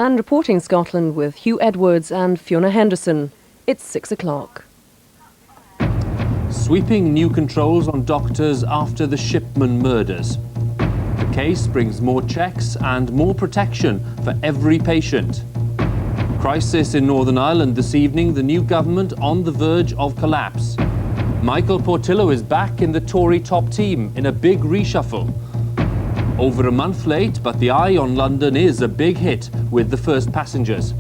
And reporting Scotland with Hugh Edwards and Fiona Henderson. It's 6 o'clock. Sweeping new controls on doctors after the Shipman murders. The case brings more checks and more protection for every patient. Crisis in Northern Ireland this evening, the new government on the verge of collapse. Michael Portillo is back in the Tory top team in a big reshuffle. Over a month late, but the eye on London is a big hit with the first passengers.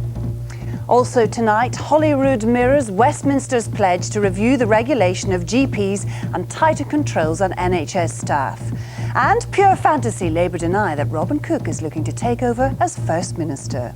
Also tonight, Holyrood mirrors Westminster's pledge to review the regulation of GPs and tighter controls on NHS staff. And pure fantasy Labour deny that Robin Cook is looking to take over as First Minister.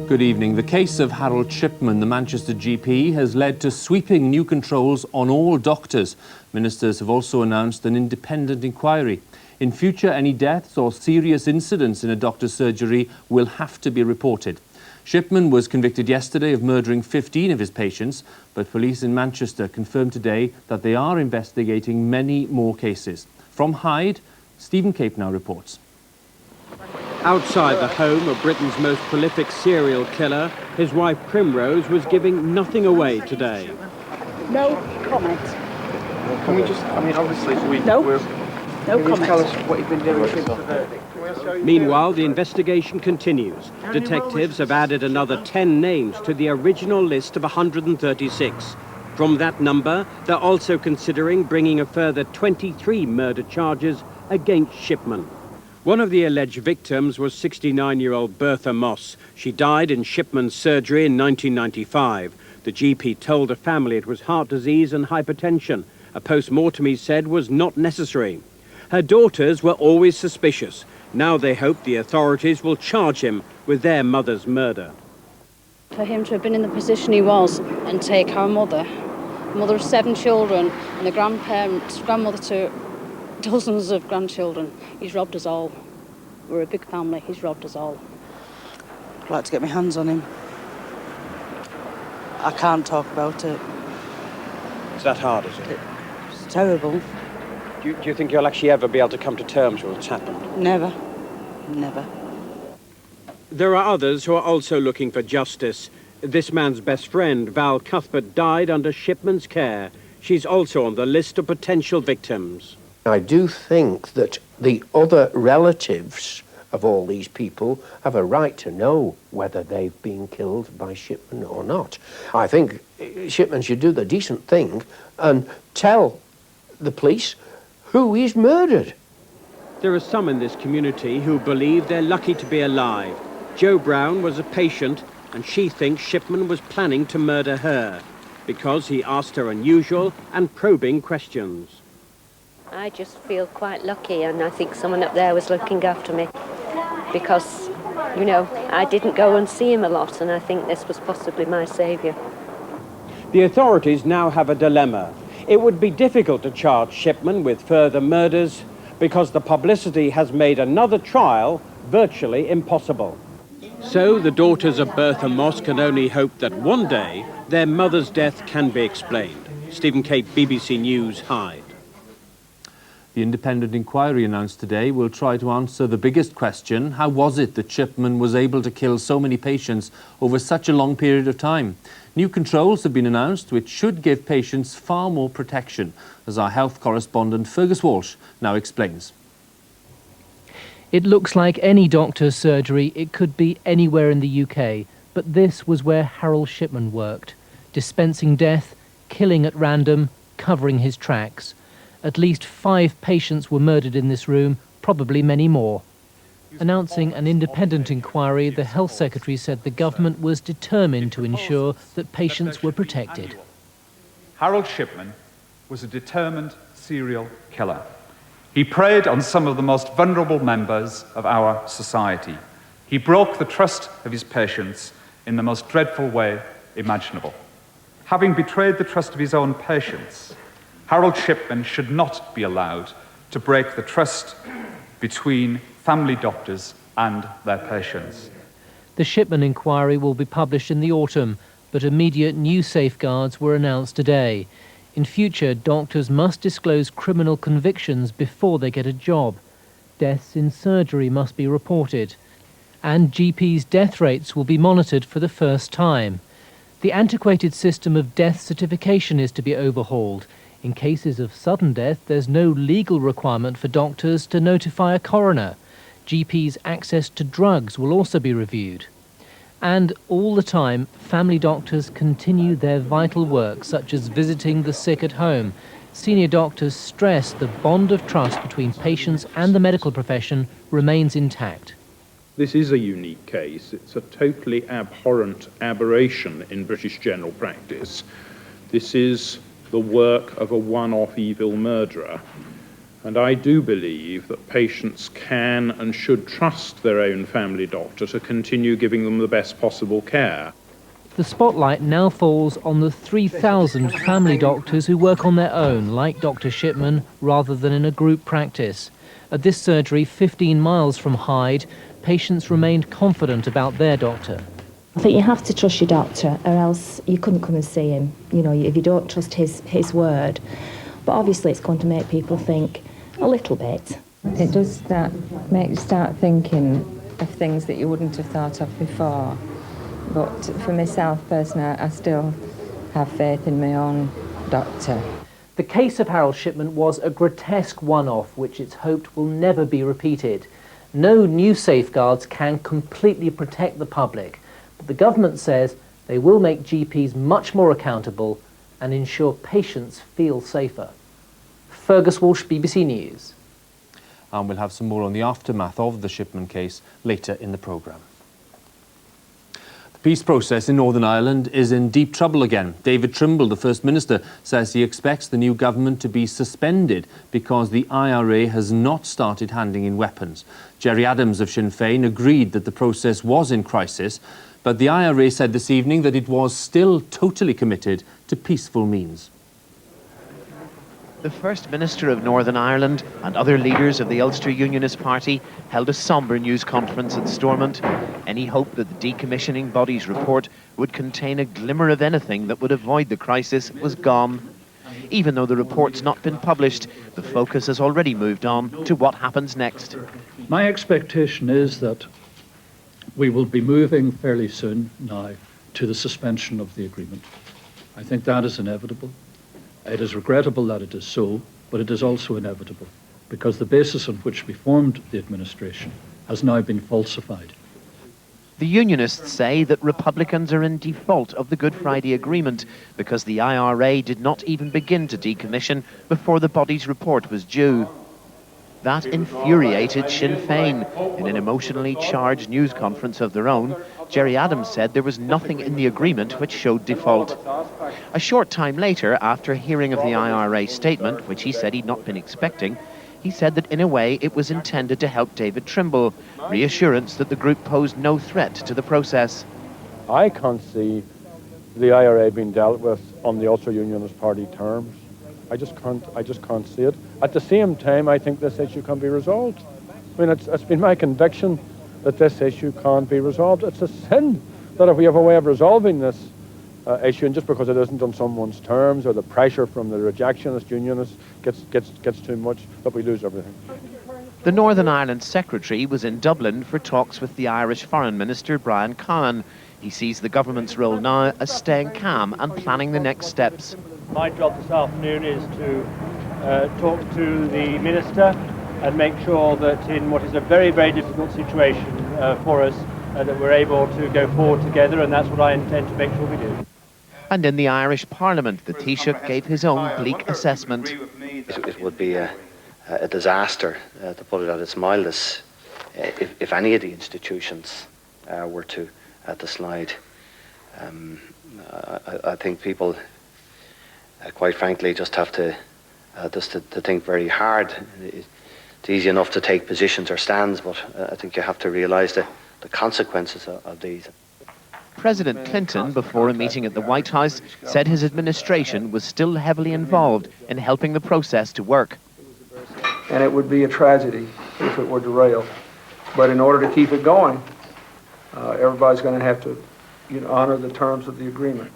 Good evening. The case of Harold Shipman, the Manchester GP, has led to sweeping new controls on all doctors. Ministers have also announced an independent inquiry. In future, any deaths or serious incidents in a doctor's surgery will have to be reported. Shipman was convicted yesterday of murdering 15 of his patients, but police in Manchester confirmed today that they are investigating many more cases. From Hyde, Stephen Cape now reports. Outside the home of Britain's most prolific serial killer, his wife Primrose was giving nothing away today. No comment. Can we just, I mean, obviously, No can you comment. tell us what you've been doing since the verdict? Meanwhile, the investigation continues. Detectives have added another 10 names to the original list of 136. From that number, they're also considering bringing a further 23 murder charges against Shipman. One of the alleged victims was 69-year-old Bertha Moss. She died in Shipman's surgery in 1995. The GP told her family it was heart disease and hypertension. A post-mortem, he said, was not necessary. Her daughters were always suspicious. Now they hope the authorities will charge him with their mother's murder. For him to have been in the position he was and take our mother of 7 children and a grandmother to dozens of grandchildren, he's robbed us all. We're a big family, he's robbed us all. I'd like to get my hands on him. I can't talk about it. Is that hard, is it? It's terrible. Do you think you'll actually ever be able to come to terms with what's happened? Never. Never. There are others who are also looking for justice. This man's best friend, Val Cuthbert, died under Shipman's care. She's also on the list of potential victims. I do think that the other relatives of all these people have a right to know whether they've been killed by Shipman or not. I think Shipman should do the decent thing and tell the police who he's murdered. There are some in this community who believe they're lucky to be alive. Jo Brown was a patient, and she thinks Shipman was planning to murder her because he asked her unusual and probing questions. I just feel quite lucky, and I think someone up there was looking after me because, you know, I didn't go and see him a lot, and I think this was possibly my saviour. The authorities now have a dilemma. It would be difficult to charge Shipman with further murders because the publicity has made another trial virtually impossible. So the daughters of Bertha Moss can only hope that one day their mother's death can be explained. Stephen Cape, BBC News, Hyde. The independent inquiry announced today will try to answer the biggest question: how was it that Shipman was able to kill so many patients over such a long period of time? New controls have been announced which should give patients far more protection, as our health correspondent Fergus Walsh now explains. It looks like any doctor's surgery. It could be anywhere in the UK, but this was where Harold Shipman worked, dispensing death, killing at random, covering his tracks. At least 5 patients were murdered in this room, probably many more. Announcing an independent inquiry, the Health Secretary said the government was determined to ensure that patients were protected. Harold Shipman was a determined serial killer. He preyed on some of the most vulnerable members of our society. He broke the trust of his patients in the most dreadful way imaginable. Having betrayed the trust of his own patients, Harold Shipman should not be allowed to break the trust between family doctors and their patients. The Shipman inquiry will be published in the autumn. but immediate new safeguards were announced today. In future, doctors must disclose criminal convictions before they get a job. Deaths in surgery must be reported. And GPs' death rates will be monitored for the first time. The antiquated system of death certification is to be overhauled. In cases of sudden death, there's no legal requirement for doctors to notify a coroner. GPs' access to drugs will also be reviewed. And all the time, family doctors continue their vital work, such as visiting the sick at home. Senior doctors stress the bond of trust between patients and the medical profession remains intact. This is a unique case. It's a totally abhorrent aberration in British general practice. This is the work of a one-off evil murderer. And I do believe that patients can and should trust their own family doctor to continue giving them the best possible care. The spotlight now falls on the 3,000 family doctors who work on their own, like Dr. Shipman, rather than in a group practice. At this surgery, 15 miles from Hyde, patients remained confident about their doctor. I think you have to trust your doctor, or else you couldn't come and see him, you know, if you don't trust his word. But obviously it's going to make people think a little bit. It does make you start thinking of things that you wouldn't have thought of before. But for myself personally, I still have faith in my own doctor. The case of Harold Shipman was a grotesque one-off which it's hoped will never be repeated. No new safeguards can completely protect the public, but the government says they will make GPs much more accountable and ensure patients feel safer. Fergus Walsh, BBC News. And we'll have some more on the aftermath of the Shipman case later in the programme. The peace process in Northern Ireland is in deep trouble again. David Trimble, the First Minister, says he expects the new government to be suspended because the IRA has not started handing in weapons. Gerry Adams of Sinn Féin agreed that the process was in crisis, but the IRA said this evening that it was still totally committed to peaceful means. The First Minister of Northern Ireland and other leaders of the Ulster Unionist Party held a sombre news conference at Stormont. Any hope that the decommissioning body's report would contain a glimmer of anything that would avoid the crisis was gone. Even though the report's not been published, the focus has already moved on to what happens next. My expectation is that we will be moving fairly soon now to the suspension of the agreement. I think that is inevitable. It is regrettable that it is so, but it is also inevitable, because the basis on which we formed the administration has now been falsified. The Unionists say that Republicans are in default of the Good Friday Agreement because the IRA did not even begin to decommission before the body's report was due. That infuriated Sinn Féin. In an emotionally charged news conference of their own, Gerry Adams said there was nothing in the agreement which showed default. A short time later, after hearing of the IRA statement, which he said he'd not been expecting, he said that in a way it was intended to help David Trimble, reassurance that the group posed no threat to the process. I can't see the IRA being dealt with on the Ulster Unionist Party terms. I just can't see it. At the same time, I think this issue can be resolved. I mean, it's been my conviction that this issue can't be resolved. It's a sin that if we have a way of resolving this issue, and just because it isn't on someone's terms or the pressure from the rejectionist unionists gets too much, that we lose everything. The Northern Ireland Secretary was in Dublin for talks with the Irish Foreign Minister Brian Cowan. He sees the government's role now as staying calm and planning the next steps. My job this afternoon is to talk to the Minister and make sure that in what is a very, very difficult situation for us, that we're able to go forward together, and that's what I intend to make sure we do. And in the Irish Parliament, the Taoiseach gave his own bleak assessment. It would be a disaster, to put it at its mildest, if any of the institutions were to slide. I think people, quite frankly, just have to think very hard. It's easy enough to take positions or stands, but I think you have to realise the consequences of these. President Clinton, before a meeting at the White House, said his administration was still heavily involved in helping the process to work. And it would be a tragedy if it were derailed. But in order to keep it going, everybody's going to have to you'd honor the terms of the agreement.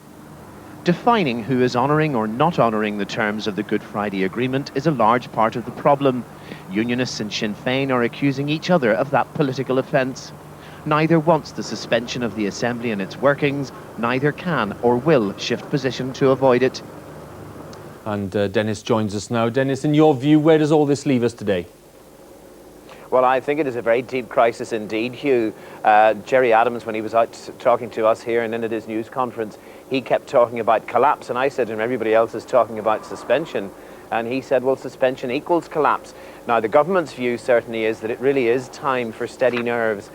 Defining who is honouring or not honouring the terms of the Good Friday Agreement is a large part of the problem. Unionists and Sinn Féin are accusing each other of that political offence. Neither wants the suspension of the Assembly and its workings, neither can or will shift position to avoid it. And Dennis joins us now. Dennis, in your view, where does all this leave us today? Well, I think it is a very deep crisis indeed, Hugh. Gerry Adams, when he was out talking to us here and then at his news conference, he kept talking about collapse, and I said to him, everybody else is talking about suspension. And he said, well, suspension equals collapse. Now, the government's view certainly is that it really is time for steady nerves.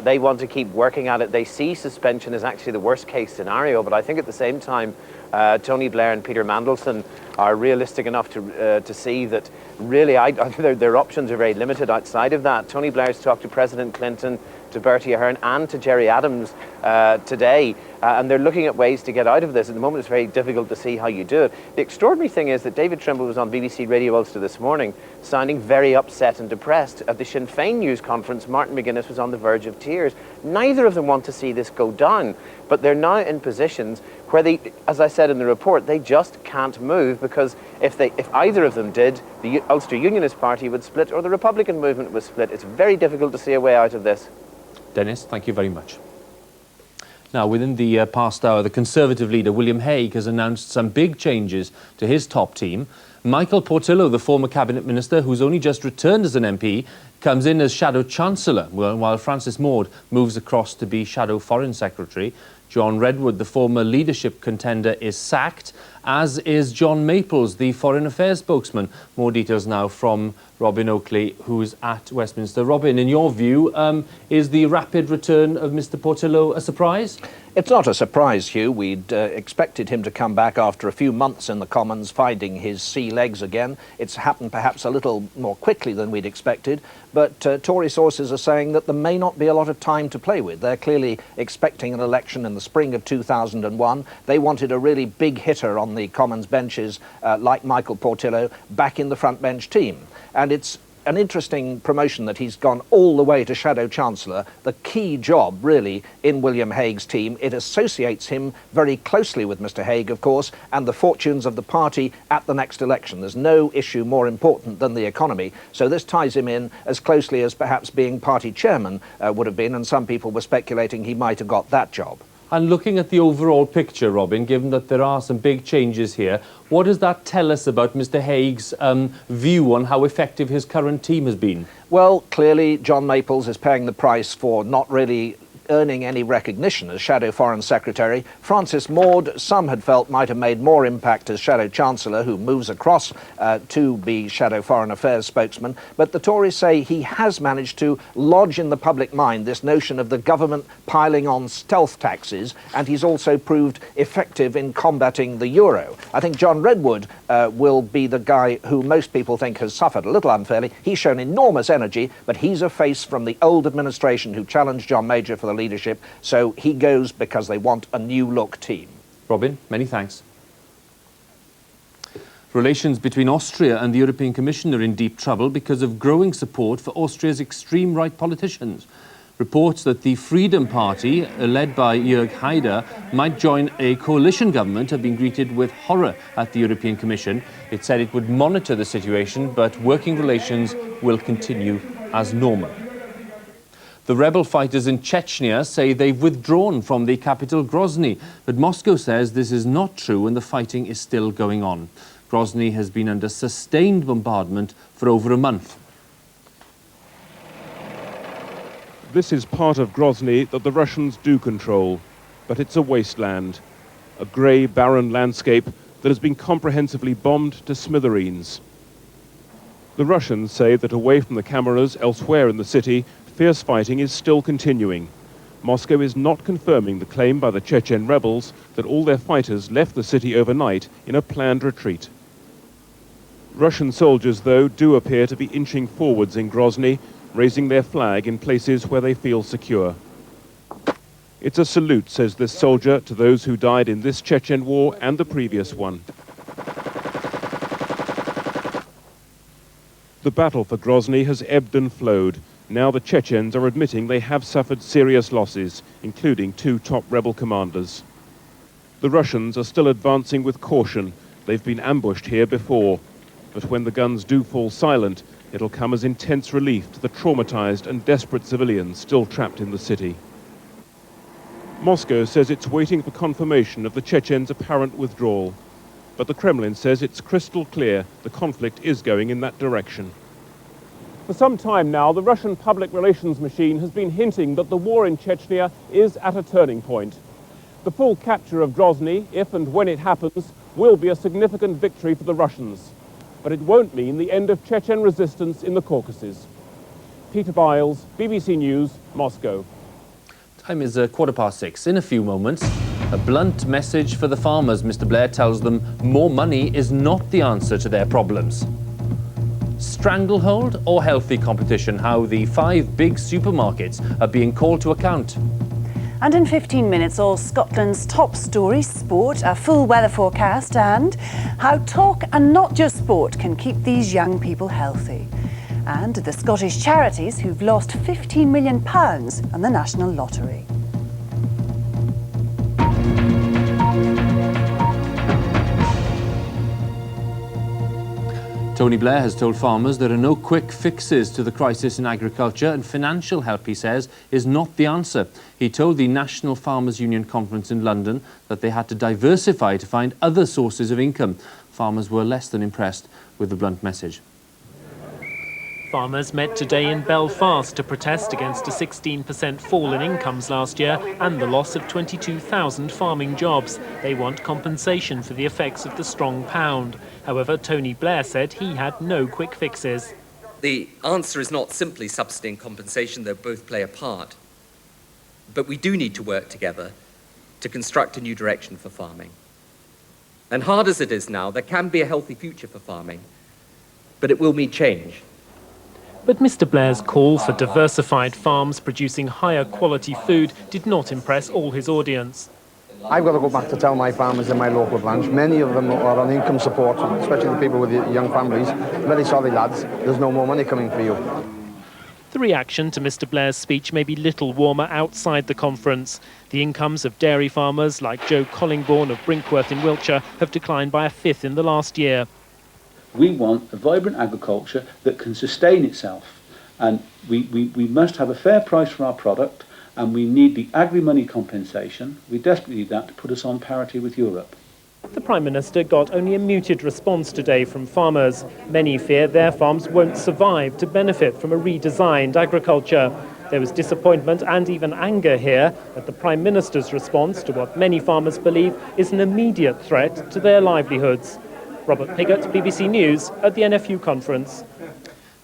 They want to keep working at it. They see suspension as actually the worst case scenario, but I think at the same time, Tony Blair and Peter Mandelson are realistic enough to see that really their options are very limited outside of that. Tony Blair's talked to President Clinton, to Bertie Ahern and to Gerry Adams today, and they're looking at ways to get out of this. At the moment, it's very difficult to see how you do it. The extraordinary thing is that David Trimble was on BBC Radio Ulster this morning, sounding very upset and depressed. At the Sinn Féin news conference, Martin McGuinness was on the verge of tears. Neither of them want to see this go down, but they're now in positions where they, as I said in the report, they just can't move, because if either of them did, the Ulster Unionist Party would split or the Republican movement would split. It's very difficult to see a way out of this. Dennis, thank you very much. Now, within the past hour, the Conservative leader, William Hague, has announced some big changes to his top team. Michael Portillo, the former Cabinet Minister, who's only just returned as an MP, comes in as Shadow Chancellor, while Francis Maude moves across to be Shadow Foreign Secretary. John Redwood, the former leadership contender, is sacked, as is John Maples, the Foreign Affairs spokesman. More details now from Robin Oakley, who's at Westminster. Robin, in your view, is the rapid return of Mr Portillo a surprise? It's not a surprise, Hugh. We'd expected him to come back after a few months in the Commons, finding his sea legs again. It's happened perhaps a little more quickly than we'd expected, but Tory sources are saying that there may not be a lot of time to play with. They're clearly expecting an election in the spring of 2001. They wanted a really big hitter on the Commons benches, like Michael Portillo, back in the front bench team. And it's an interesting promotion that he's gone all the way to Shadow Chancellor, the key job, really, in William Hague's team. It associates him very closely with Mr Hague, of course, and the fortunes of the party at the next election. There's no issue more important than the economy, so this ties him in as closely as perhaps being party chairman would have been, and some people were speculating he might have got that job. And looking at the overall picture, Robin, given that there are some big changes here, what does that tell us about Mr Hague's view on how effective his current team has been? Well, clearly John Maples is paying the price for not really earning any recognition as Shadow Foreign Secretary. Francis Maude, some had felt, might have made more impact as Shadow Chancellor, who moves across to be Shadow Foreign Affairs spokesman. But the Tories say he has managed to lodge in the public mind this notion of the government piling on stealth taxes, and he's also proved effective in combating the euro. I think John Redwood will be the guy who most people think has suffered a little unfairly. He's shown enormous energy, but he's a face from the old administration who challenged John Major for the leadership, so he goes because they want a new look team. Robin, many thanks. Relations between Austria and the European Commission are in deep trouble because of growing support for Austria's extreme right politicians. Reports that the Freedom Party, led by Jörg Haider, might join a coalition government have been greeted with horror at the European Commission. It said it would monitor the situation, but working relations will continue as normal. The rebel fighters in Chechnya say they've withdrawn from the capital Grozny, but Moscow says this is not true and the fighting is still going on. Grozny has been under sustained bombardment for over a month. This is part of Grozny that the Russians do control, but it's a wasteland, a grey, barren landscape that has been comprehensively bombed to smithereens. The Russians say that away from the cameras elsewhere in the city, fierce fighting is still continuing. Moscow is not confirming the claim by the Chechen rebels that all their fighters left the city overnight in a planned retreat. Russian soldiers, though, do appear to be inching forwards in Grozny, raising their flag in places where they feel secure. It's a salute, says this soldier, to those who died in this Chechen war and the previous one. The battle for Grozny has ebbed and flowed. Now the Chechens are admitting they have suffered serious losses, including 2 top rebel commanders. The Russians are still advancing with caution. They've been ambushed here before. But when the guns do fall silent, it'll come as intense relief to the traumatized and desperate civilians still trapped in the city. Moscow says it's waiting for confirmation of the Chechens' apparent withdrawal. But the Kremlin says it's crystal clear the conflict is going in that direction. For some time now, the Russian public relations machine has been hinting that the war in Chechnya is at a turning point. The full capture of Grozny, if and when it happens, will be a significant victory for the Russians. But it won't mean the end of Chechen resistance in the Caucasus. Peter Biles, BBC News, Moscow. Time is 6:15. In a few moments, a blunt message for the farmers. Mr. Blair tells them more money is not the answer to their problems. Stranglehold or healthy competition? How the 5 big supermarkets are being called to account. And in 15 minutes, all Scotland's top stories, sport, a full weather forecast, and how talk and not just sport can keep these young people healthy. And the Scottish charities who've lost £15 million on the National Lottery. Tony Blair has told farmers there are no quick fixes to the crisis in agriculture, and financial help, he says, is not the answer. He told the National Farmers Union conference in London that they had to diversify to find other sources of income. Farmers were less than impressed with the blunt message. Farmers met today in Belfast to protest against a 16% fall in incomes last year and the loss of 22,000 farming jobs. They want compensation for the effects of the strong pound. However, Tony Blair said he had no quick fixes. The answer is not simply subsidy and compensation, though both play a part. But we do need to work together to construct a new direction for farming. And hard as it is now, there can be a healthy future for farming, but it will mean change. But Mr. Blair's call for diversified farms producing higher quality food did not impress all his audience. I've got to go back to tell my farmers in my local branch, many of them are on income support, especially the people with young families. Very sorry lads, there's no more money coming for you. The reaction to Mr. Blair's speech may be little warmer outside the conference. The incomes of dairy farmers like Joe Collingbourne of Brinkworth in Wiltshire have declined by a fifth in the last year. We want a vibrant agriculture that can sustain itself, and we must have a fair price for our product, and we need the agri-money compensation. We desperately need that to put us on parity with Europe. The Prime Minister got only a muted response today from farmers. Many fear their farms won't survive to benefit from a redesigned agriculture. There was disappointment and even anger here at the Prime Minister's response to what many farmers believe is an immediate threat to their livelihoods. Robert Piggott, BBC News, at the NFU conference.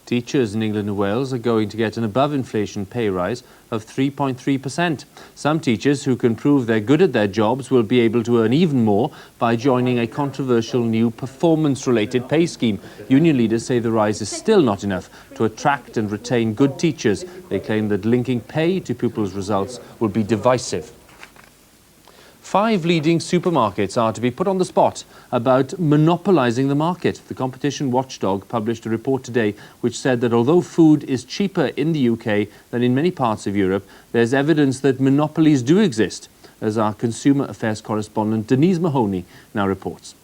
Teachers in England and Wales are going to get an above-inflation pay rise of 3.3%. Some teachers who can prove they're good at their jobs will be able to earn even more by joining a controversial new performance-related pay scheme. Union leaders say the rise is still not enough to attract and retain good teachers. They claim that linking pay to pupils' results will be divisive. 5 leading supermarkets are to be put on the spot about monopolising the market. The competition watchdog published a report today which said that although food is cheaper in the UK than in many parts of Europe, there's evidence that monopolies do exist, as our consumer affairs correspondent Denise Mahoney now reports.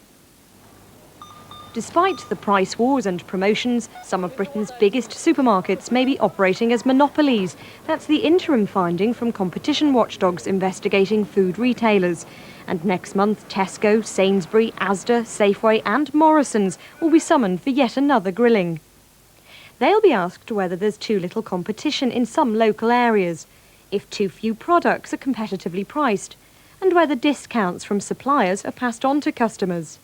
Despite the price wars and promotions, some of Britain's biggest supermarkets may be operating as monopolies. That's the interim finding from competition watchdogs investigating food retailers. And next month, Tesco, Sainsbury, Asda, Safeway and Morrisons will be summoned for yet another grilling. They'll be asked whether there's too little competition in some local areas, if too few products are competitively priced, and whether discounts from suppliers are passed on to customers.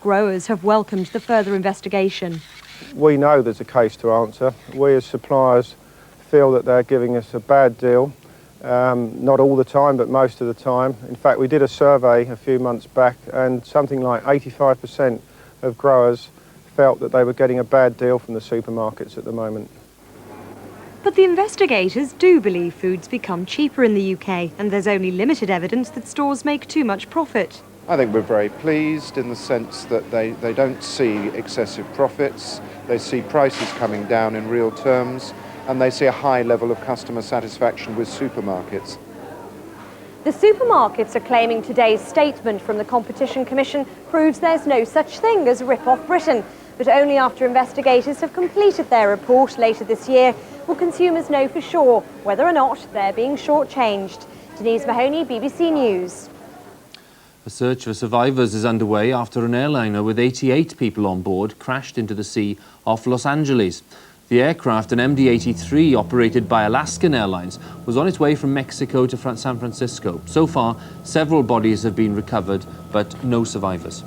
Growers have welcomed the further investigation. We know there's a case to answer. We as suppliers feel that they're giving us a bad deal, not all the time, but most of the time. In fact, we did a survey a few months back and something like 85% of growers felt that they were getting a bad deal from the supermarkets at the moment. But the investigators do believe food's become cheaper in the UK, and there's only limited evidence that stores make too much profit. I think we're very pleased in the sense that they don't see excessive profits, they see prices coming down in real terms, and they see a high level of customer satisfaction with supermarkets. The supermarkets are claiming today's statement from the Competition Commission proves there's no such thing as rip-off Britain. But only after investigators have completed their report later this year will consumers know for sure whether or not they're being shortchanged. Denise Mahoney, BBC News. A search for survivors is underway after an airliner with 88 people on board crashed into the sea off Los Angeles. The aircraft, an MD-83 operated by Alaskan Airlines, was on its way from Mexico to San Francisco. So far, several bodies have been recovered, but no survivors.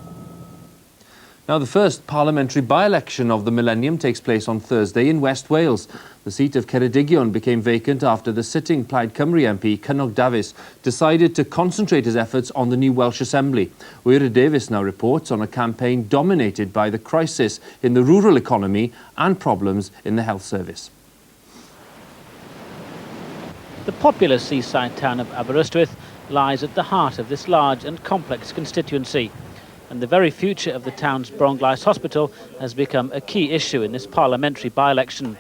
Now, the first parliamentary by-election of the millennium takes place on Thursday in West Wales. The seat of Ceredigion became vacant after the sitting Plaid Cymru MP, Cynog Davies, decided to concentrate his efforts on the new Welsh Assembly. Wyra Davies now reports on a campaign dominated by the crisis in the rural economy and problems in the health service. The populous seaside town of Aberystwyth lies at the heart of this large and complex constituency. And the very future of the town's Bronglais Hospital has become a key issue in this parliamentary by-election.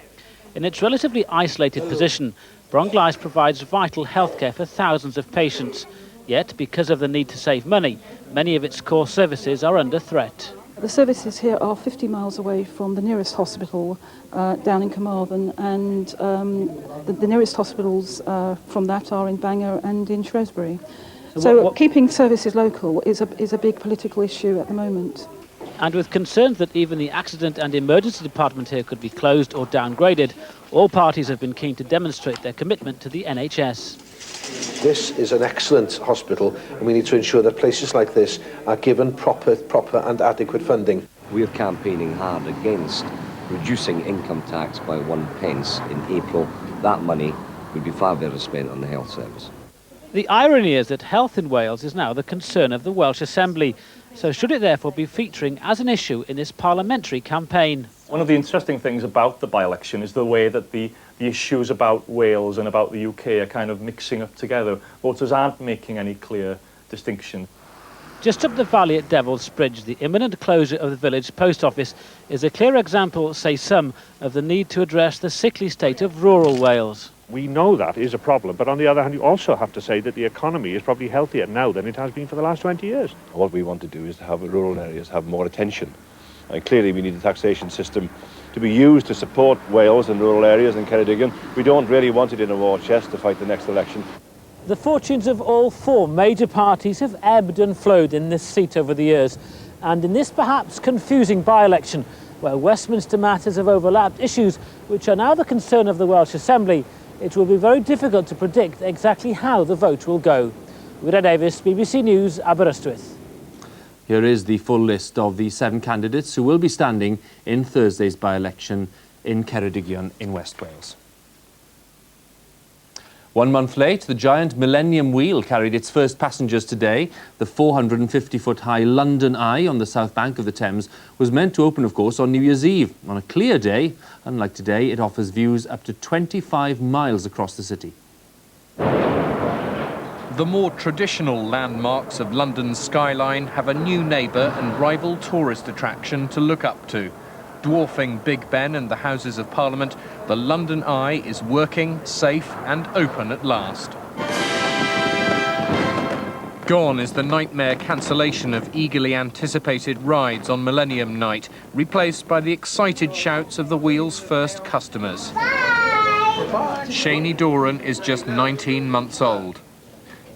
In its relatively isolated position, Bronglais provides vital healthcare for thousands of patients. Yet, because of the need to save money, many of its core services are under threat. The services here are 50 miles away from the nearest hospital down in Carmarthen, and the nearest hospitals from that are in Bangor and in Shrewsbury. So keeping services local is a big political issue at the moment. And with concerns that even the accident and emergency department here could be closed or downgraded, all parties have been keen to demonstrate their commitment to the NHS. This is an excellent hospital, and we need to ensure that places like this are given proper and adequate funding. We're campaigning hard against reducing income tax by 1 pence in April. That money would be far better spent on the health service. The irony is that health in Wales is now the concern of the Welsh Assembly. So should it therefore be featuring as an issue in this parliamentary campaign? One of the interesting things about the by-election is the way that the issues about Wales and about the UK are kind of mixing up together. Voters aren't making any clear distinction. Just up the valley at Devil's Bridge, the imminent closure of the village post office is a clear example, say some, of the need to address the sickly state of rural Wales. We know that is a problem, but on the other hand, you also have to say that the economy is probably healthier now than it has been for the last 20 years. What we want to do is to have rural areas have more attention. And clearly we need a taxation system to be used to support Wales and rural areas and Ceredigion. We don't really want it in a war chest to fight the next election. The fortunes of all four major parties have ebbed and flowed in this seat over the years. And in this perhaps confusing by-election, where Westminster matters have overlapped issues which are now the concern of the Welsh Assembly, it will be very difficult to predict exactly how the vote will go. Wyra Davies, BBC News, Aberystwyth. Here is the full list of the 7 candidates who will be standing in Thursday's by-election in Ceredigion in West Wales. 1 month late, the giant Millennium Wheel carried its first passengers today. The 450-foot-high London Eye on the south bank of the Thames was meant to open, of course, on New Year's Eve. On a clear day, unlike today, it offers views up to 25 miles across the city. The more traditional landmarks of London's skyline have a new neighbour and rival tourist attraction to look up to. Dwarfing Big Ben and the Houses of Parliament, the London Eye is working, safe and open at last. Gone is the nightmare cancellation of eagerly anticipated rides on Millennium Night, replaced by the excited shouts of the Wheel's first customers. Shani Doran is just 19 months old.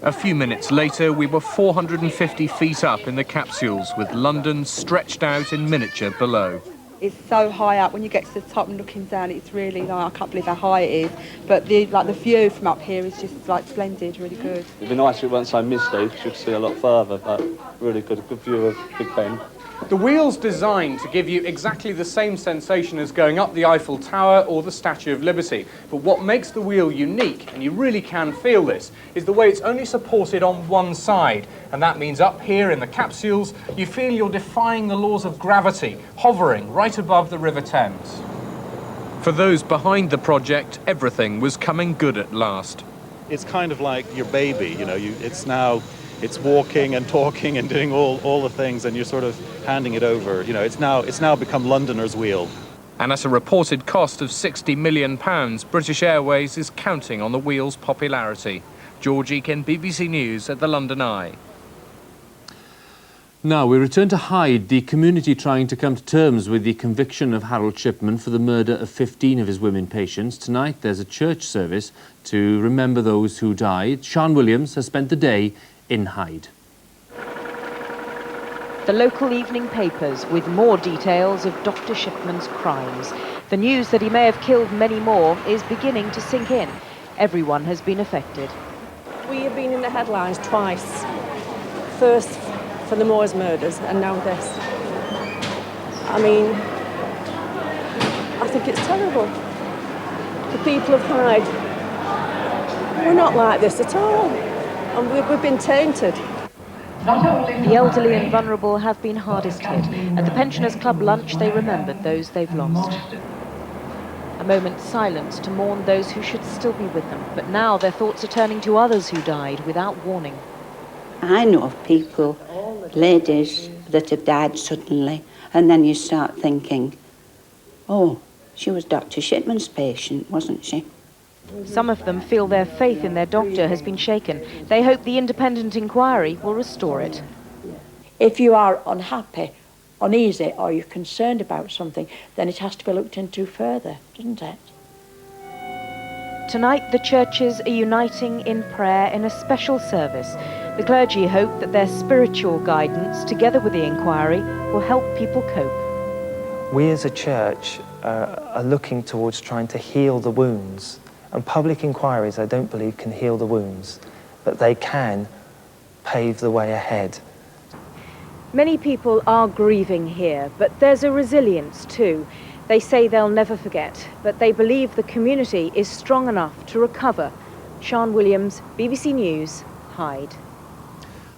A few minutes later, we were 450 feet up in the capsules, with London stretched out in miniature below. It's so high up. When you get to the top and looking down, it's really like, I can't believe how high it is. But the view from up here is just like splendid, really good. It'd be nice if it weren't so misty, because you could see a lot further, but really good view of Big Ben. The Wheel's designed to give you exactly the same sensation as going up the Eiffel Tower or the Statue of Liberty. But what makes the Wheel unique, and you really can feel this, is the way it's only supported on one side. And that means up here in the capsules, you feel you're defying the laws of gravity, hovering right above the River Thames. For those behind the project, everything was coming good at last. It's kind of like your baby, you know, it's now it's walking and talking and doing all the things, and you're sort of handing it over. You know, it's now become Londoners' wheel. And at a reported cost of £60 million, British Airways is counting on the wheel's popularity. George Eakin, BBC News at the London Eye. Now we return to Hyde, the community trying to come to terms with the conviction of Harold Shipman for the murder of 15 of his women patients. Tonight there's a church service to remember those who died. Sian Williams has spent the day in Hyde. The local evening papers with more details of Dr. Shipman's crimes. The news that he may have killed many more is beginning to sink in. Everyone has been affected. We have been in the headlines twice. First for the Moors murders and now this. I mean, I think it's terrible. The people of Hyde, we're not like this at all. And we've been tainted. The elderly and vulnerable have been hardest hit. At the Pensioners Club lunch, they remembered those they've lost. A moment's silence to mourn those who should still be with them. But now their thoughts are turning to others who died without warning. I know of people, ladies, that have died suddenly, and then you start thinking, oh, she was Dr. Shipman's patient, wasn't she? Some of them feel their faith in their doctor has been shaken. They hope the independent inquiry will restore it. If you are unhappy, uneasy, or you're concerned about something, then it has to be looked into further, doesn't it? Tonight, the churches are uniting in prayer in a special service. The clergy hope that their spiritual guidance, together with the inquiry, will help people cope. We as a church are looking towards trying to heal the wounds. And public inquiries, I don't believe, can heal the wounds, but they can pave the way ahead. Many people are grieving here, but there's a resilience too. They say they'll never forget, but they believe the community is strong enough to recover. Sian Williams, BBC News, Hyde.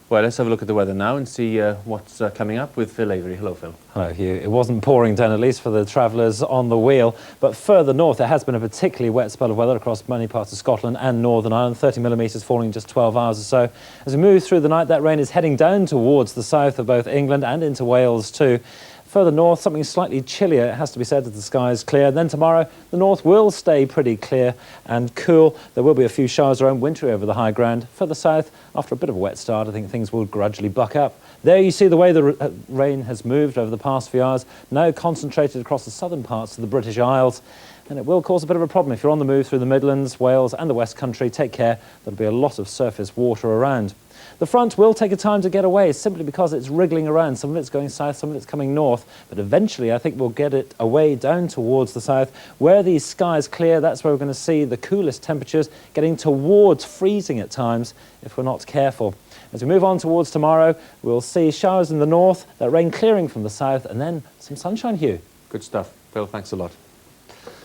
Well, let's have a look at the weather now and see what's coming up with Phil Avery. Hello, Phil. Hello, Hugh. It wasn't pouring down, at least for the travellers on the wheel, but further north there has been a particularly wet spell of weather across many parts of Scotland and Northern Ireland, 30 millimetres falling in just 12 hours or so. As we move through the night, that rain is heading down towards the south of both England and into Wales too. Further north, something slightly chillier, it has to be said, as the sky is clear. Then tomorrow, the north will stay pretty clear and cool. There will be a few showers around, wintry over the high ground. Further south, after a bit of a wet start, I think things will gradually buck up. There you see the way the rain has moved over the past few hours, now concentrated across the southern parts of the British Isles. And it will cause a bit of a problem if you're on the move through the Midlands, Wales and the West Country. Take care, there'll be a lot of surface water around. The front will take a time to get away simply because it's wriggling around. Some of it's going south, some of it's coming north. But eventually, I think we'll get it away down towards the south. Where these skies clear, that's where we're going to see the coolest temperatures getting towards freezing at times if we're not careful. As we move on towards tomorrow, we'll see showers in the north, that rain clearing from the south, and then some sunshine, Hugh. Good stuff. Phil, thanks a lot.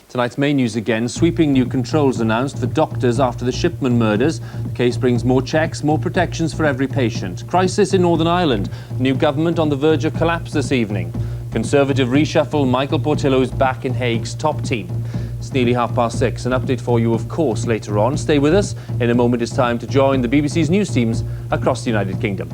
Tonight's main news again, sweeping new controls announced for doctors after the Shipman murders. The case brings more checks, more protections for every patient. Crisis in Northern Ireland. New government on the verge of collapse this evening. Conservative reshuffle, Michael Portillo's back in Hague's top team. It's nearly 6:30. An update for you, of course, later on. Stay with us. In a moment, it's time to join the BBC's news teams across the United Kingdom.